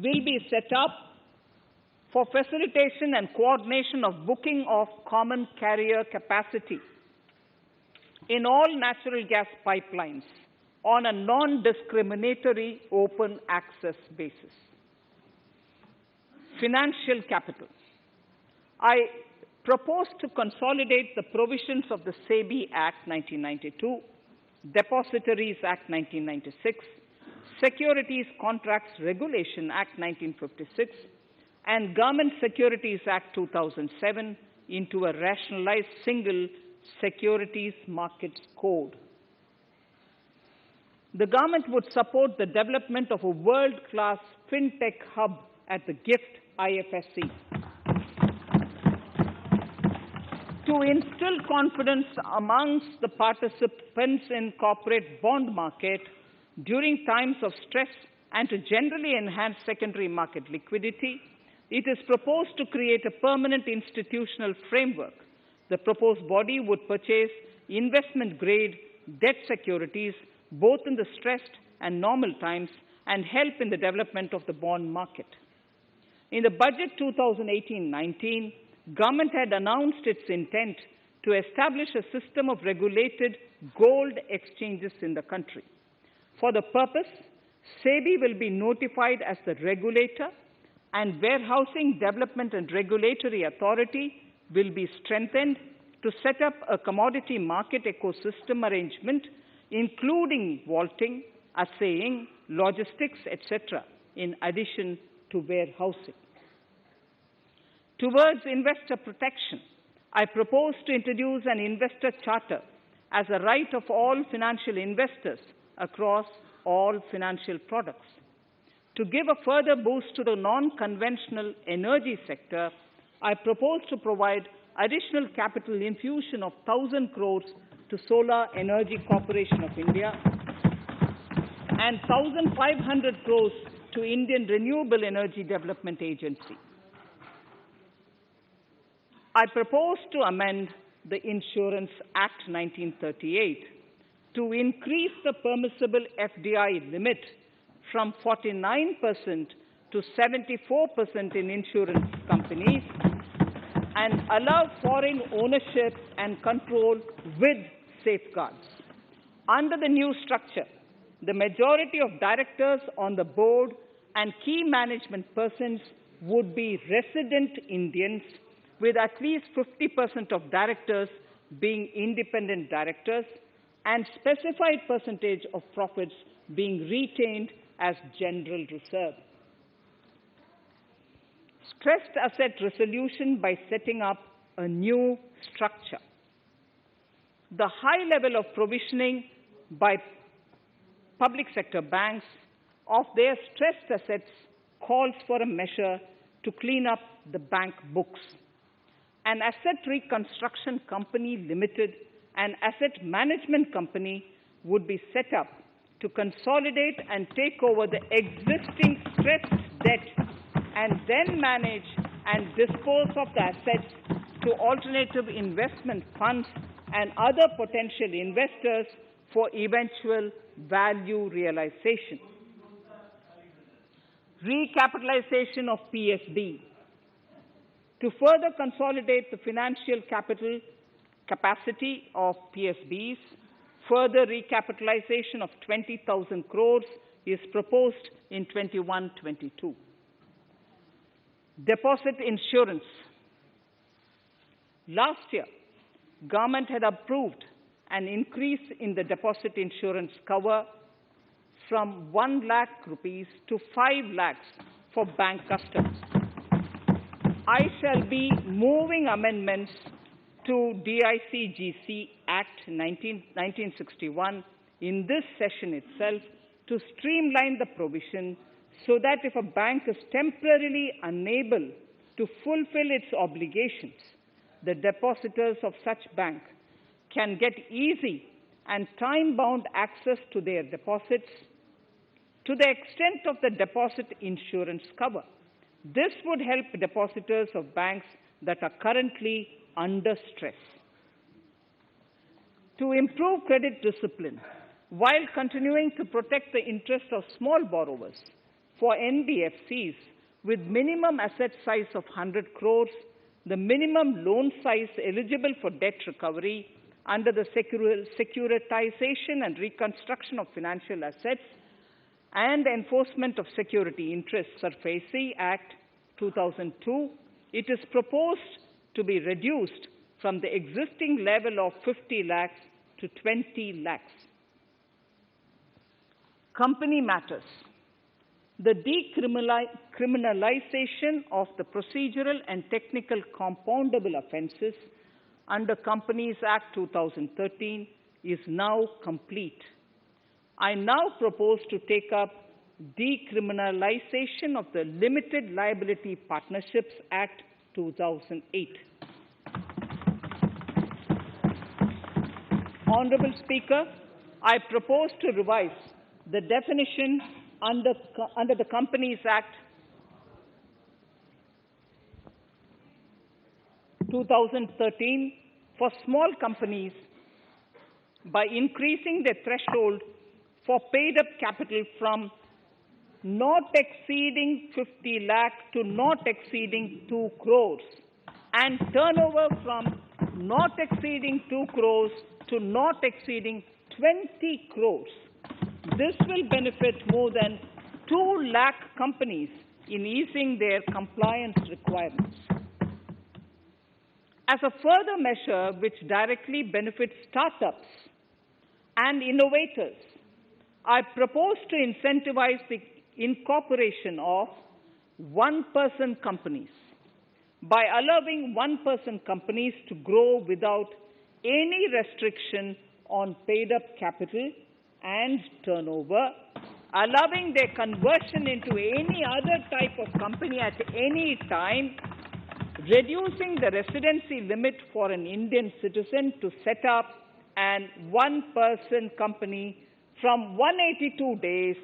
will be set up for facilitation and coordination of booking of common carrier capacity in all natural gas pipelines on a non-discriminatory open access basis. Financial capital. I propose to consolidate the provisions of the SEBI Act 1992, Depositories Act 1996, Securities Contracts Regulation Act 1956, and Government Securities Act 2007 into a rationalized single securities markets code. The government would support the development of a world-class fintech hub at the GIFT IFSC. To instill confidence amongst the participants in corporate bond market during times of stress and to generally enhance secondary market liquidity, it is proposed to create a permanent institutional framework. The proposed body would purchase investment-grade debt securities both in the stressed and normal times and help in the development of the bond market. In the budget 2018-19, government had announced its intent to establish a system of regulated gold exchanges in the country. For the purpose, SEBI will be notified as the regulator, and Warehousing Development and Regulatory Authority will be strengthened to set up a commodity market ecosystem arrangement, including vaulting, assaying, logistics, etc., in addition to warehousing. Towards investor protection, I propose to introduce an investor charter as a right of all financial investors across all financial products. To give a further boost to the non-conventional energy sector, I propose to provide additional capital infusion of 1,000 crores to Solar Energy Corporation of India and 1,500 crores to Indian Renewable Energy Development Agency. I propose to amend the Insurance Act 1938 to increase the permissible FDI limit from 49% to 74% in insurance companies and allow foreign ownership and control with safeguards. Under the new structure, the majority of directors on the board and key management persons would be resident Indians, with at least 50% of directors being independent directors and specified percentage of profits being retained as general reserve. Stressed asset resolution by setting up a new structure. The high level of provisioning by public sector banks of their stressed assets calls for a measure to clean up the bank books. An asset reconstruction company limited, an asset management company would be set up to consolidate and take over the existing stressed debt and then manage and dispose of the assets to alternative investment funds and other potential investors for eventual value realization. Recapitalization of PSB. To further consolidate the financial capital capacity of PSBs, further recapitalization of 20,000 crores is proposed in 21-22. Deposit insurance. Last year, government had approved an increase in the deposit insurance cover from 1 lakh rupees to 5 lakhs for bank customers. I shall be moving amendments to DICGC Act 1961 in this session itself to streamline the provision so that if a bank is temporarily unable to fulfill its obligations, the depositors of such bank can get easy and time-bound access to their deposits to the extent of the deposit insurance cover. This would help depositors of banks that are currently under stress. To improve credit discipline while continuing to protect the interests of small borrowers, for NBFCs with minimum asset size of 100 crores, the minimum loan size eligible for debt recovery under the Securitization and Reconstruction of Financial Assets and Enforcement of Security Interests SARFAESI Act 2002, it is proposed to be reduced from the existing level of 50 lakhs to 20 lakhs. Company matters. The decriminalization of the procedural and technical compoundable offences under Companies Act 2013 is now complete. I now propose to take up decriminalization of the Limited Liability Partnerships Act 2008. Honourable Speaker, I propose to revise the definition under the Companies Act 2013 for small companies by increasing the threshold for paid-up capital from not exceeding 50 lakh to not exceeding 2 crores and turnover from not exceeding 2 crores to not exceeding 20 crores. This will benefit more than 2 lakh companies in easing their compliance requirements. As a further measure which directly benefits startups and innovators, I propose to incentivize the incorporation of one-person companies by allowing one-person companies to grow without any restriction on paid-up capital and turnover, allowing their conversion into any other type of company at any time, reducing the residency limit for an Indian citizen to set up an one-person company from 182 days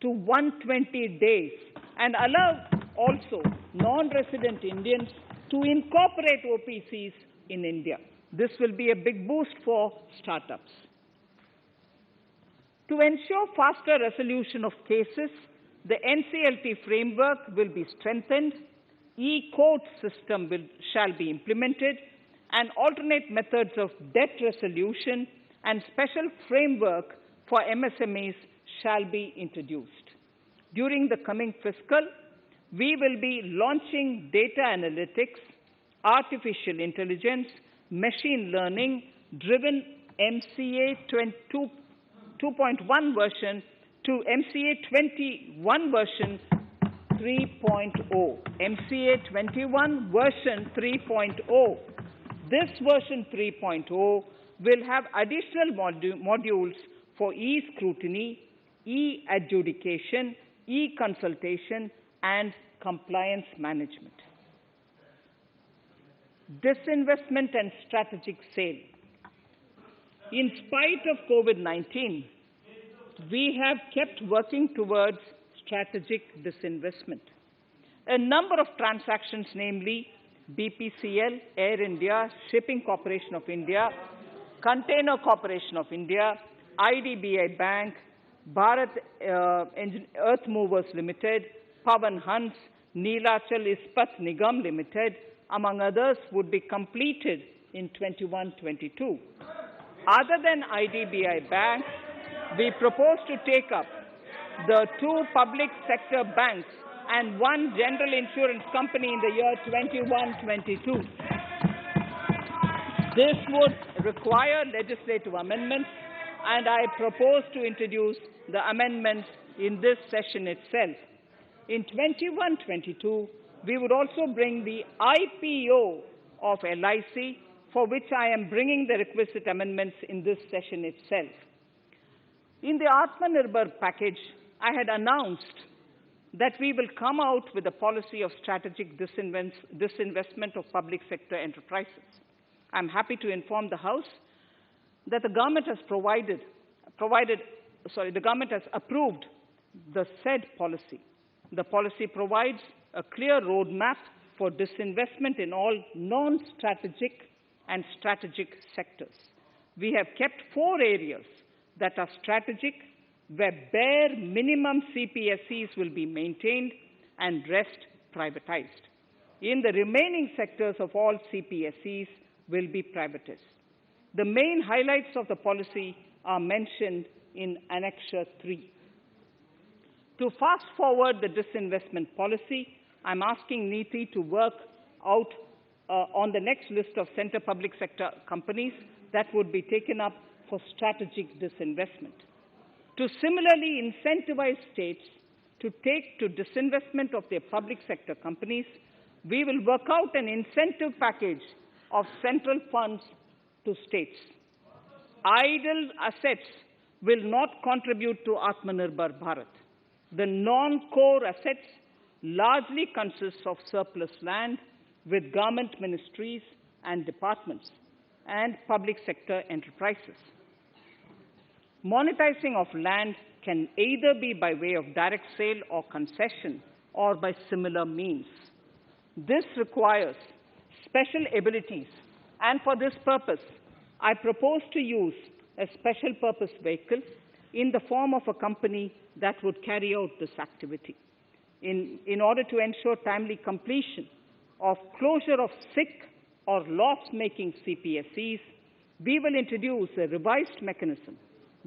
to 120 days, and allow also non-resident Indians to incorporate OPCs in India. This will be a big boost for startups. To ensure faster resolution of cases, the NCLT framework will be strengthened, e-court system shall be implemented, and alternate methods of debt resolution and special framework for MSMEs shall be introduced. During the coming fiscal, we will be launching data analytics, artificial intelligence, machine learning-driven MCA 2.1 version to MCA 21 version 3.0. MCA 21 version 3.0. This version 3.0 will have additional modules for e-scrutiny, e-adjudication, e-consultation, and compliance management. Disinvestment and strategic sale. In spite of COVID-19, we have kept working towards strategic disinvestment. A number of transactions, namely BPCL, Air India, Shipping Corporation of India, Container Corporation of India, IDBI Bank, Bharat Earth Movers Limited, Pavan Hans, Neelachal Ispat Nigam Limited, among others, would be completed in 21-22. Other than IDBI Bank, we propose to take up the 2 public sector banks and 1 general insurance company in the year 21-22. This would require legislative amendments, and I propose to introduce the amendments in this session itself. In 21-22, we would also bring the IPO of LIC, for which I am bringing the requisite amendments in this session itself. In the Atmanirbhar package, I had announced that we will come out with a policy of strategic disinvestment of public sector enterprises. I'm happy to inform the House that the government has the government has approved the said policy. The policy provides a clear roadmap for disinvestment in all non-strategic and strategic sectors. We have kept 4 areas that are strategic, where bare minimum CPSEs will be maintained and rest privatized. In the remaining sectors of all CPSEs will be privatized. The main highlights of the policy are mentioned in Annexure 3. To fast forward the disinvestment policy, I'm asking NITI to work out on the next list of centre public sector companies that would be taken up for strategic disinvestment. To similarly incentivize states to take to disinvestment of their public sector companies, we will work out an incentive package of central funds to states. Idle assets will not contribute to Atmanirbhar Bharat. The non-core assets largely consist of surplus land with government ministries and departments and public sector enterprises. Monetizing of land can either be by way of direct sale or concession or by similar means. This requires special abilities, and for this purpose, I propose to use a special purpose vehicle in the form of a company that would carry out this activity. In order to ensure timely completion of closure of sick or loss-making CPSEs, we will introduce a revised mechanism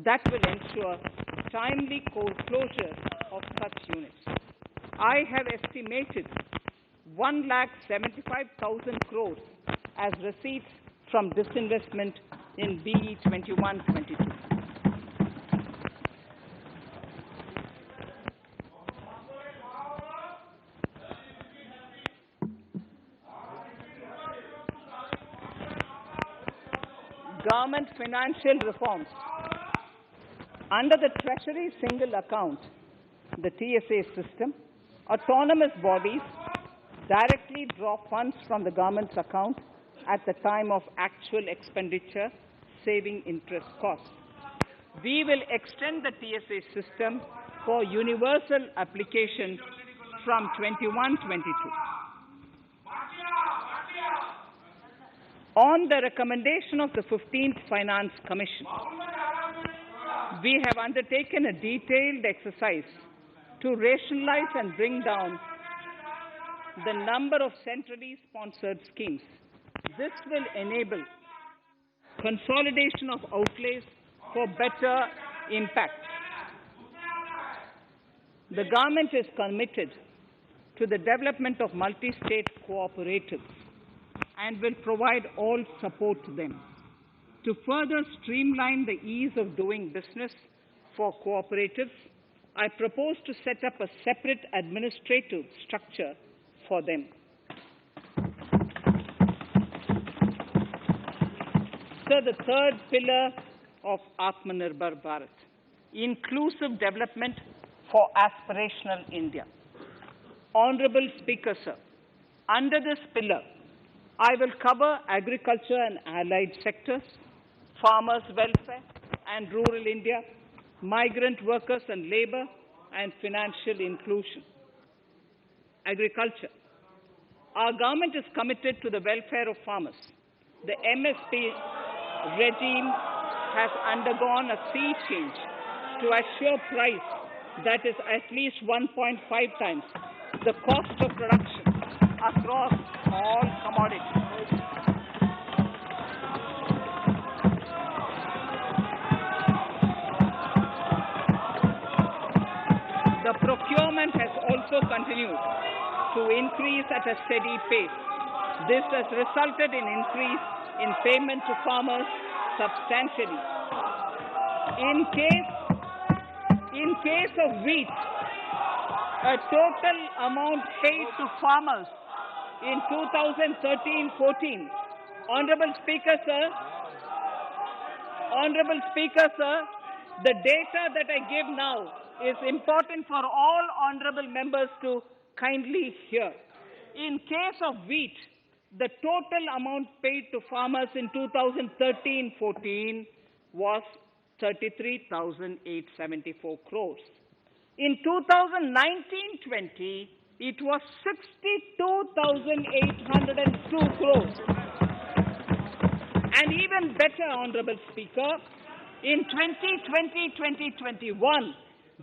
that will ensure timely closure of such units. I have estimated 1,75,000 crores as receipts from disinvestment in BE 21-22. Government financial reforms. Under the Treasury single account, the TSA system, autonomous bodies directly draw funds from the government's account at the time of actual expenditure, saving interest costs. We will extend the TSA system for universal application from 21-22. On the recommendation of the 15th Finance Commission, we have undertaken a detailed exercise to rationalize and bring down the number of centrally sponsored schemes. This will enable consolidation of outlays for better impact. The government is committed to the development of multi-state cooperatives and will provide all support to them. To further streamline the ease of doing business for cooperatives, I propose to set up a separate administrative structure for them. So the third pillar of Atmanirbhar Bharat, inclusive development for aspirational India. Honorable Speaker, sir, under this pillar, I will cover agriculture and allied sectors, farmers' welfare and rural India, migrant workers and labor, and financial inclusion. Agriculture. Our government is committed to the welfare of farmers. The MSP regime has undergone a sea change to assure price that is at least 1.5 times the cost of production across all commodities. The procurement has also continued to increase at a steady pace. This has resulted in increase in payment to farmers substantially. In case of wheat, a total amount paid to farmers in 2013-14. Honorable Speaker, sir, the data that I give now is important for all honorable members to kindly hear. In case of wheat, the total amount paid to farmers in 2013-14 was 33,874 crores. In 2019-20, it was 62,802 crores. And even better, Honorable Speaker, In 2020-2021,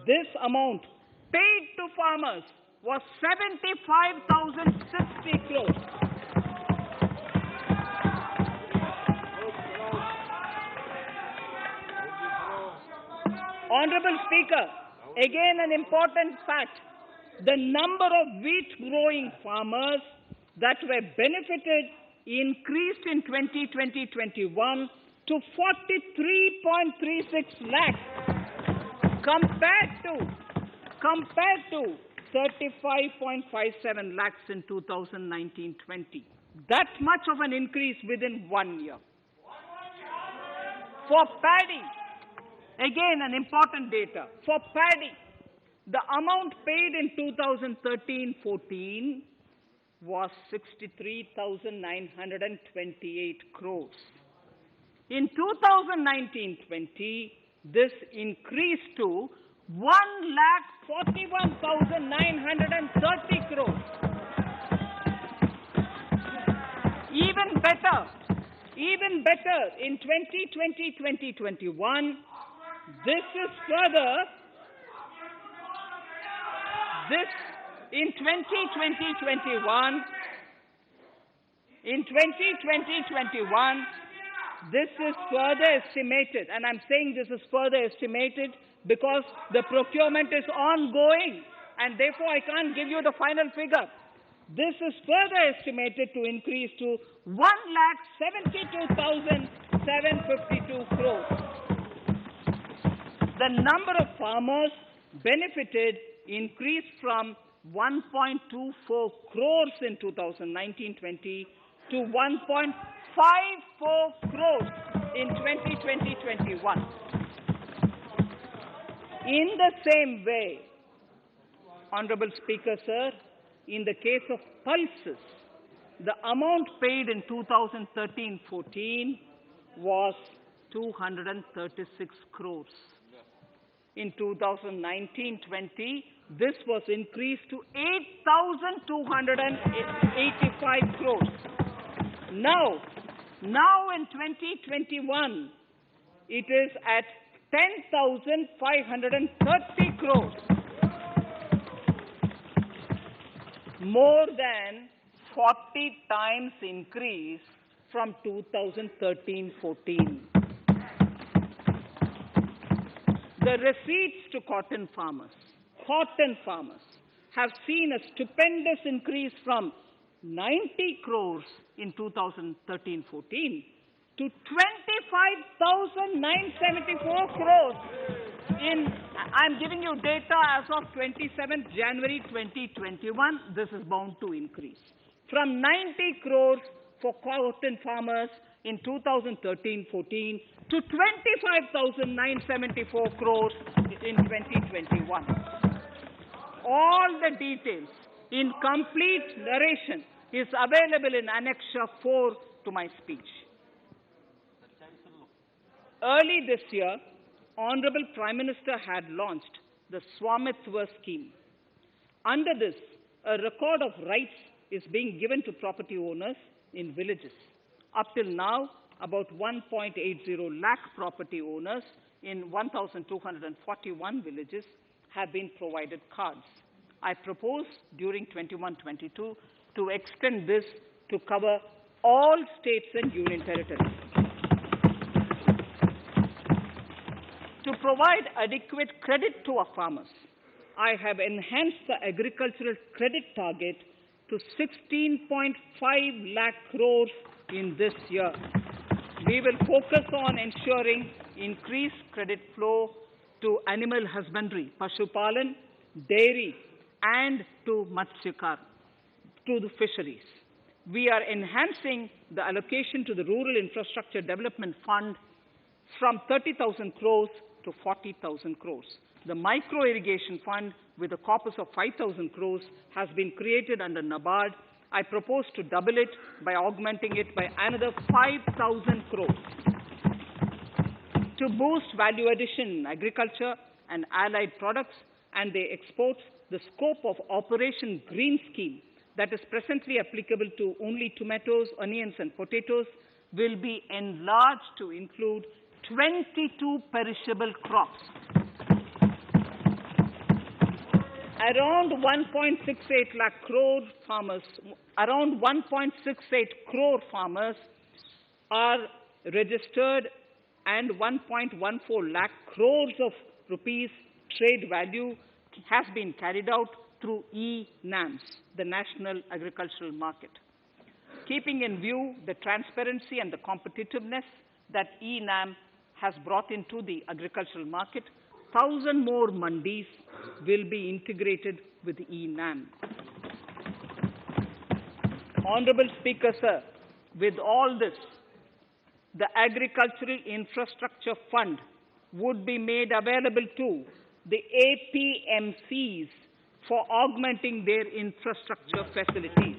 this amount paid to farmers was 75,060 crores. Honorable Speaker, again an important fact. The number of wheat-growing farmers that were benefited increased in 2020-21 to 43.36 lakhs compared to 35.57 lakhs in 2019-20. That much of an increase within 1 year. For paddy, again an important data. For paddy, the amount paid in 2013-14 was 63,928 crores. In 2019-20, this increased to 1,41,930 crores. Even better, in 2020-2021, in 2020-21, this is further estimated, and I'm saying this is further estimated because the procurement is ongoing, and therefore I can't give you the final figure. This is further estimated to increase to 1,72,752 crores. The number of farmers benefited increased from 1.24 crores in 2019-20 to 1.54 crores in 2020-21. In the same way, Honorable Speaker, sir, in the case of pulses, the amount paid in 2013-14 was 236 crores. In 2019-20, this was increased to 8,285 crores. Now in 2021, it is at 10,530 crores. More than 40 times increase from 2013-14. The receipts to cotton farmers have seen a stupendous increase from 90 crores in 2013-14 to 25,974 crores I'm giving you data as of 27th January 2021. This is bound to increase. From 90 crores for cotton farmers in 2013-14 to 25,974 crores in 2021. All the details in complete narration is available in Annexure 4 to my speech. Early this year, Honorable Prime Minister had launched the Swamitwa scheme. Under this, a record of rights is being given to property owners in villages. Up till now, about 1.80 lakh property owners in 1,241 villages have been provided cards. I propose during 21-22 to extend this to cover all states and union territories. To provide adequate credit to our farmers, I have enhanced the agricultural credit target to 16.5 lakh crores in this year. We will focus on ensuring increased credit flow to animal husbandry, Pashupalan, dairy, and to Matsyakar, to the fisheries. We are enhancing the allocation to the Rural Infrastructure Development Fund from 30,000 crores to 40,000 crores. The Micro Irrigation Fund, with a corpus of 5,000 crores, has been created under NABARD. I propose to double it by augmenting it by another 5,000 crores. To boost value addition in agriculture and allied products and their exports, the scope of Operation Green Scheme, that is presently applicable to only tomatoes, onions, and potatoes, will be enlarged to include 22 perishable crops. Around 1.68 lakh crore farmers, around 1.68 crore farmers are registered, and 1.14 lakh crores of rupees trade value has been carried out through e-NAMs, the National Agricultural Market. Keeping in view the transparency and the competitiveness that e-NAM has brought into the agricultural market, 1,000 more mandis will be integrated with e-NAM. Honorable Speaker, sir, with all this, the Agricultural Infrastructure Fund would be made available to the APMCs for augmenting their infrastructure facilities.